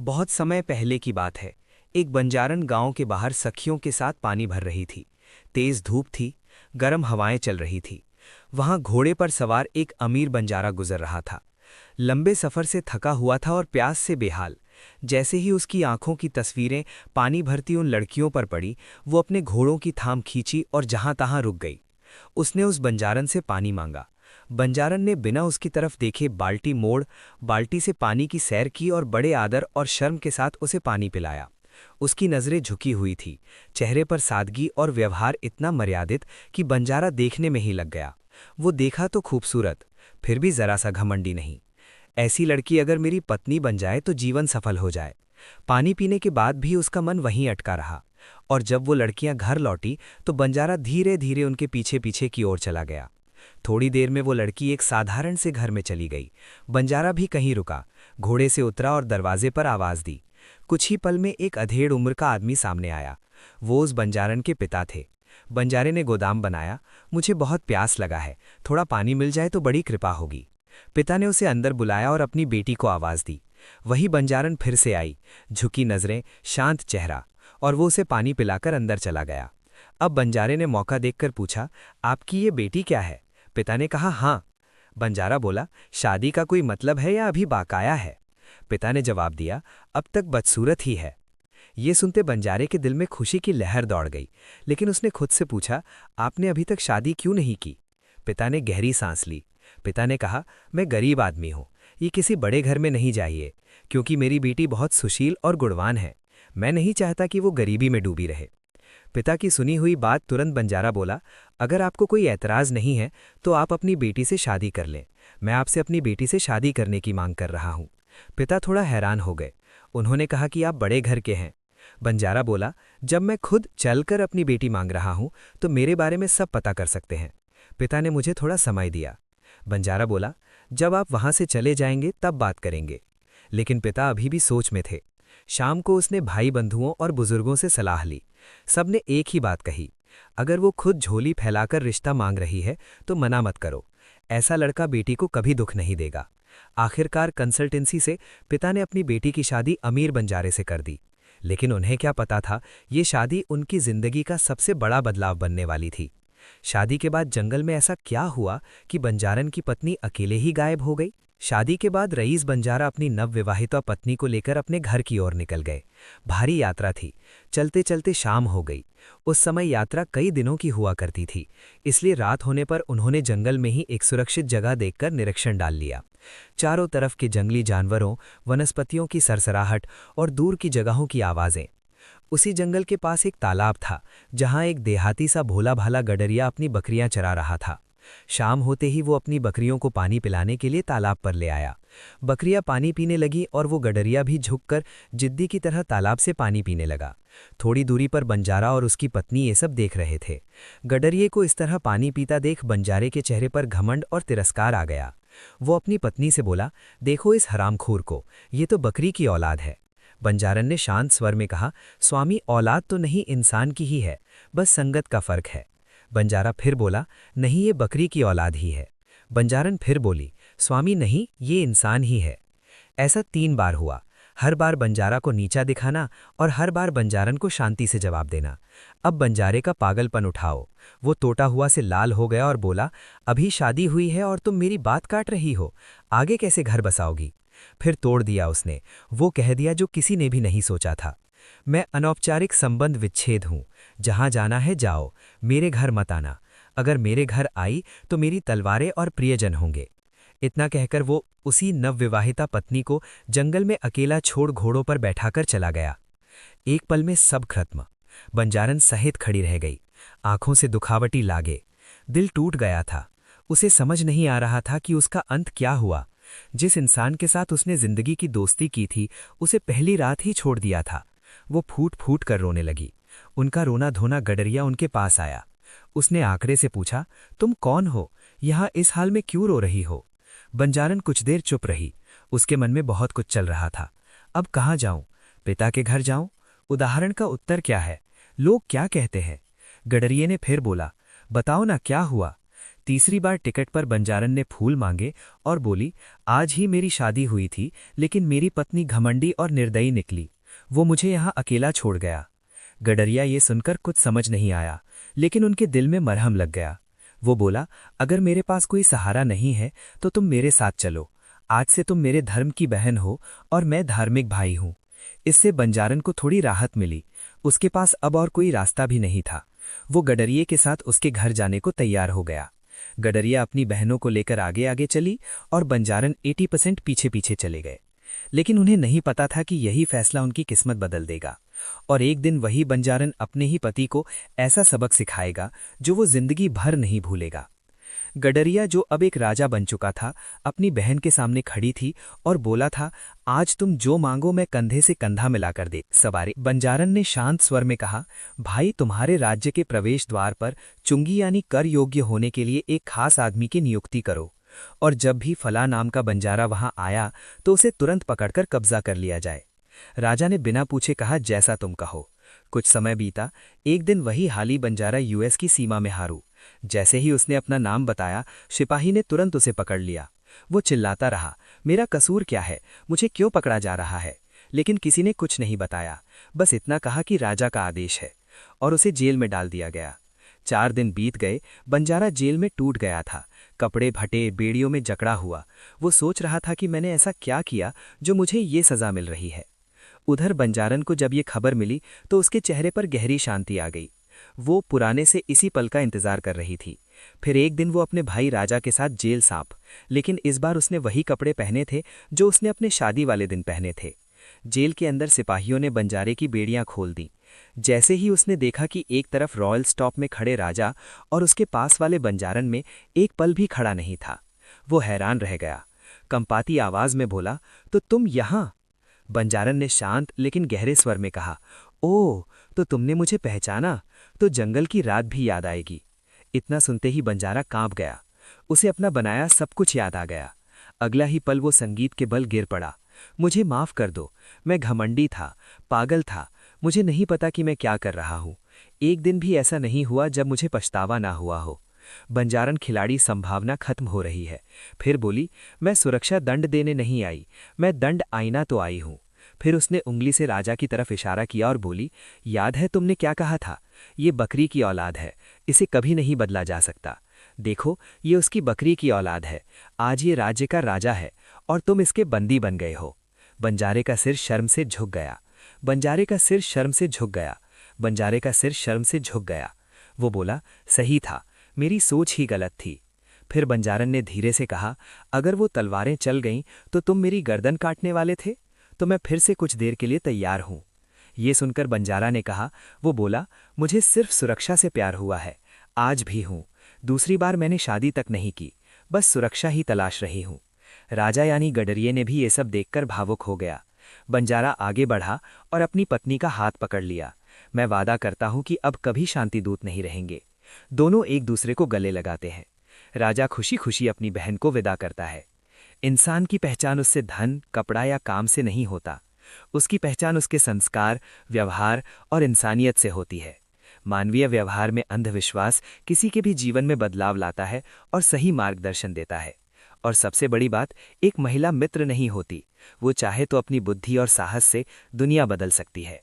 बहुत समय पहले की बात है। एक बंजारन गांव के बाहर सखियों के साथ पानी भर रही थी। तेज धूप थी, गर्म हवाएं चल रही थी। वहां घोड़े पर सवार एक अमीर बंजारा गुजर रहा था। लंबे सफर से थका हुआ था और प्यास से बेहाल। जैसे ही उसकी आंखों की तस्वीरें पानी भरती उन लड़कियों पर पड़ी, वो अपने घोड़ों की थाम खींची और जहां तहां रुक गई। उसने उस बंजारन से पानी मांगा। बंजारन ने बिना उसकी तरफ देखे बाल्टी मोड़ बाल्टी से पानी की सैर की और बड़े आदर और शर्म के साथ उसे पानी पिलाया। उसकी नज़रें झुकी हुई थी, चेहरे पर सादगी और व्यवहार इतना मर्यादित कि बंजारा देखने में ही लग गया। वो देखा तो खूबसूरत, फिर भी जरा सा घमंडी नहीं। ऐसी लड़की अगर मेरी पत्नी बन जाए तो जीवन सफल हो जाए। पानी पीने के बाद भी उसका मन वहीं अटका रहा। और जब वो लड़कियां घर लौटी तो बंजारा धीरे धीरे उनके पीछे पीछे की ओर चला गया। थोड़ी देर में वो लड़की एक साधारण से घर में चली गई। बंजारा भी कहीं रुका, घोड़े से उतरा और दरवाजे पर आवाज दी। कुछ ही पल में एक अधेड़ उम्र का आदमी सामने आया। वो उस बंजारन के पिता थे। बंजारे ने गोदाम बनाया। मुझे बहुत प्यास लगा है, थोड़ा पानी मिल जाए तो बड़ी कृपा होगी। पिता ने उसे अंदर बुलाया और अपनी बेटी को आवाज दी। वही बंजारन फिर से आई, झुकी नजरें, शांत चेहरा, और वो उसे पानी पिलाकर अंदर चला गया। अब बंजारे ने मौका देखकर पूछा, आपकी ये बेटी क्या है? पिता ने कहा, हाँ। बंजारा बोला, शादी का कोई मतलब है या अभी बाकाया है? पिता ने जवाब दिया, अब तक बदसूरत ही है। ये सुनते बंजारे के दिल में खुशी की लहर दौड़ गई, लेकिन उसने खुद से पूछा, आपने अभी तक शादी क्यों नहीं की? पिता ने गहरी सांस ली। पिता ने कहा, मैं गरीब आदमी हूँ, ये किसी बड़े घर में नहीं चाहिए, क्योंकि मेरी बेटी बहुत सुशील और गुणवान है। मैं नहीं चाहता कि वो गरीबी में डूबी रहे। पिता की सुनी हुई बात तुरंत बंजारा बोला, अगर आपको कोई ऐतराज नहीं है तो आप अपनी बेटी से शादी कर लें। मैं आपसे अपनी बेटी से शादी करने की मांग कर रहा हूँ। पिता थोड़ा हैरान हो गए। उन्होंने कहा कि आप बड़े घर के हैं। बंजारा बोला, जब मैं खुद चलकर अपनी बेटी मांग रहा हूँ तो मेरे बारे में सब पता कर सकते हैं। पिता ने मुझे थोड़ा समय दिया। बंजारा बोला, जब आप वहां से चले जाएंगे तब बात करेंगे। लेकिन पिता अभी भी सोच में थे। शाम को उसने भाई बंधुओं और बुजुर्गों से सलाह ली। सबने एक ही बात कही, अगर वो खुद झोली फैलाकर रिश्ता मांग रही है तो मना मत करो। ऐसा लड़का बेटी को कभी दुख नहीं देगा। आखिरकार कंसल्टेंसी से पिता ने अपनी बेटी की शादी अमीर बंजारे से कर दी। लेकिन उन्हें क्या पता था, ये शादी उनकी जिंदगी का सबसे बड़ा बदलाव बनने वाली थी। शादी के बाद जंगल में ऐसा क्या हुआ कि बंजारन की पत्नी अकेले ही गायब हो गई? शादी के बाद रईस बंजारा अपनी नवविवाहिता पत्नी को लेकर अपने घर की ओर निकल गए। भारी यात्रा थी। चलते चलते शाम हो गई। उस समय यात्रा कई दिनों की हुआ करती थी, इसलिए रात होने पर उन्होंने जंगल में ही एक सुरक्षित जगह देखकर निरीक्षण डाल लिया। चारों तरफ के जंगली जानवरों, वनस्पतियों की सरसराहट और दूर की जगहों की आवाजें। उसी जंगल के पास एक तालाब था, जहां एक देहाती सा भोला भाला गडरिया अपनी बकरियां चरा रहा था। शाम होते ही वो अपनी बकरियों को पानी पिलाने के लिए तालाब पर ले आया। बकरियां पानी पीने लगी और वो गडरिया भी झुककर जिद्दी की तरह तालाब से पानी पीने लगा। थोड़ी दूरी पर बंजारा और उसकी पत्नी ये सब देख रहे थे। गडरिये को इस तरह पानी पीता देख बंजारे के चेहरे पर घमंड और तिरस्कार आ गया। वो अपनी पत्नी से बोला, देखो इस हरामखोर को, ये तो बकरी की औलाद है। बंजारन ने शांत स्वर में कहा, स्वामी, औलाद तो नहीं, इंसान की ही है, बस संगत का फर्क है। बंजारा फिर बोला, नहीं, ये बकरी की औलाद ही है। बंजारन फिर बोली, स्वामी नहीं, ये इंसान ही है। ऐसा 3 बार हुआ। हर बार बंजारा को नीचा दिखाना और हर बार बंजारन को शांति से जवाब देना। अब बंजारे का पागलपन उठाओ। वो टोटा हुआ से लाल हो गया और बोला, अभी शादी हुई है और तुम मेरी बात काट रही हो, आगे कैसे घर बसाओगी? फिर तोड़ दिया उसने, वो कह दिया जो किसी ने भी नहीं सोचा था, मैं अनौपचारिक संबंध विच्छेद हूं, जहां जाना है जाओ, मेरे घर मत आना। अगर मेरे घर आई तो मेरी तलवारें और प्रियजन होंगे। इतना कहकर वो उसी नवविवाहिता पत्नी को जंगल में अकेला छोड़ घोड़ों पर बैठाकर चला गया। एक पल में सब खत्म। बंजारन सहित खड़ी रह गई, आंखों से दुखावटी लागे। दिल टूट गया था। उसे समझ नहीं आ रहा था कि उसका अंत क्या हुआ। जिस इंसान के साथ उसने जिंदगी की दोस्ती की थी, उसे पहली रात ही छोड़ दिया था। वो फूट फूट कर रोने लगी। उनका रोना धोना गडरिया उनके पास आया। उसने आंकड़े से पूछा, तुम कौन हो? यहाँ इस हाल में क्यों रो रही हो? बंजारन कुछ देर चुप रही। उसके मन में बहुत कुछ चल रहा था। अब कहाँ जाऊं? पिता के घर जाऊं? उदाहरण का उत्तर क्या है? लोग क्या कहते हैं? गडरिये ने फिर बोला, बताओ ना क्या हुआ? तीसरी बार टिकट पर बंजारन ने फूल मांगे और बोली, आज ही मेरी शादी हुई थी, लेकिन मेरी पत्नी घमंडी और निर्दयी निकली। वो मुझे यहाँ अकेला छोड़ गया। गडरिया ये सुनकर कुछ समझ नहीं आया, लेकिन उनके दिल में मरहम लग गया। वो बोला, अगर मेरे पास कोई सहारा नहीं है तो तुम मेरे साथ चलो। आज से तुम मेरे धर्म की बहन हो और मैं धार्मिक भाई हूँ। इससे बंजारन को थोड़ी राहत मिली। उसके पास अब और कोई रास्ता भी नहीं था। वो गडरिये के साथ उसके घर जाने को तैयार हो गया। गडरिया अपनी बहनों को लेकर आगे आगे चली और बंजारन 80% पीछे पीछे चले गए। लेकिन उन्हें नहीं पता था कि यही फैसला उनकी किस्मत बदल देगा। और एक दिन वही बंजारन अपने ही पति को ऐसा सबक सिखाएगा जो वो जिंदगी भर नहीं भूलेगा। गडरिया, जो अब एक राजा बन चुका था, अपनी बहन के सामने खड़ी थी और बोला था, आज तुम जो मांगो मैं कंधे से कंधा मिलाकर दे सवारी। बंजारन ने शांत स्वर में कहा, भाई, तुम्हारे राज्य के प्रवेश द्वार पर चुंगी यानी कर योग्य होने के लिए एक खास आदमी की नियुक्ति करो, और जब भी फला नाम का बंजारा वहां आया तो उसे तुरंत पकड़कर कब्जा कर लिया जाए। राजा ने बिना पूछे कहा, जैसा तुम कहो। कुछ समय बीता। एक दिन वही हाली बंजारा यूएस की सीमा में हारू। जैसे ही उसने अपना नाम बताया, सिपाही ने तुरंत उसे पकड़ लिया। वो चिल्लाता रहा, मेरा कसूर क्या है, मुझे क्यों पकड़ा जा रहा है? लेकिन किसी ने कुछ नहीं बताया, बस इतना कहा कि राजा का आदेश है, और उसे जेल में डाल दिया गया। 4 दिन बीत गए। बंजारा जेल में टूट गया था, कपड़े फटे, बेड़ियों में जकड़ा हुआ। वो सोच रहा था कि मैंने ऐसा क्या किया जो मुझे ये सजा मिल रही है। उधर बंजारन को जब ये खबर मिली तो उसके चेहरे पर गहरी शांति आ गई। वो पुराने से इसी पल का इंतजार कर रही थी। फिर एक दिन वो अपने भाई राजा के साथ जेल सांप, लेकिन इस बार उसने वही कपड़े पहने थे जो उसने अपने शादी वाले दिन पहने थे। जेल के अंदर सिपाहियों ने बंजारे की बेड़ियां खोल दी। जैसे ही उसने देखा कि एक तरफ रॉयल स्टॉप में खड़े राजा और उसके पास वाले बंजारन में एक पल भी खड़ा नहीं था, वो हैरान रह गया। कंपाती आवाज में बोला, तो तुम यहां? बंजारन ने शांत लेकिन गहरे स्वर में कहा, ओह, तो तुमने मुझे पहचाना, तो जंगल की रात भी याद आएगी। इतना सुनते ही बंजारा कांप गया। उसे अपना बनाया सब कुछ याद आ गया। अगला ही पल वो संगीत के बल गिर पड़ा। मुझे माफ कर दो, मैं घमंडी था, पागल था, मुझे नहीं पता कि मैं क्या कर रहा हूँ। एक दिन भी ऐसा नहीं हुआ जब मुझे पछतावा ना हुआ हो। बंजारन खिलाड़ी संभावना खत्म हो रही है। फिर बोली, मैं सुरक्षा दंड देने नहीं आई, मैं दंड आईना तो आई हूँ। फिर उसने उंगली से राजा की तरफ इशारा किया और बोली, याद है तुमने क्या कहा था? ये बकरी की औलाद है, इसे कभी नहीं बदला जा सकता। देखो, ये उसकी बकरी की औलाद है। आज ये राज्य का राजा है और तुम इसके बंदी बन गए हो। बंजारे का सिर शर्म से झुक गया। बंजारे का सिर शर्म से झुक गया। बंजारे का सिर शर्म से झुक गया। वो बोला, सही था, मेरी सोच ही गलत थी। फिर बंजारन ने धीरे से कहा, अगर वो तलवारें चल गईं तो तुम मेरी गर्दन काटने वाले थे, तो मैं फिर से कुछ देर के लिए तैयार हूं। ये सुनकर बंजारा ने कहा, वो बोला, मुझे सिर्फ सुरक्षा से प्यार हुआ है, आज भी हूं। दूसरी बार मैंने शादी तक नहीं की, बस सुरक्षा ही तलाश रही हूं। राजा यानी गडरिये ने भी ये सब देखकर भावुक हो गया। बंजारा आगे बढ़ा और अपनी पत्नी का हाथ पकड़ लिया। मैं वादा करता हूं कि अब कभी शांतिदूत नहीं रहेंगे। दोनों एक दूसरे को गले लगाते हैं। राजा खुशी खुशी अपनी बहन को विदा करता है। इंसान की पहचान उससे धन, कपड़ा या काम से नहीं होता। उसकी पहचान उसके संस्कार, व्यवहार और इंसानियत से होती है। मानवीय व्यवहार में अंधविश्वास किसी के भी जीवन में बदलाव लाता है और सही मार्गदर्शन देता है। और सबसे बड़ी बात, एक महिला मित्र नहीं होती, वो चाहे तो अपनी बुद्धि और साहस से दुनिया बदल सकती है।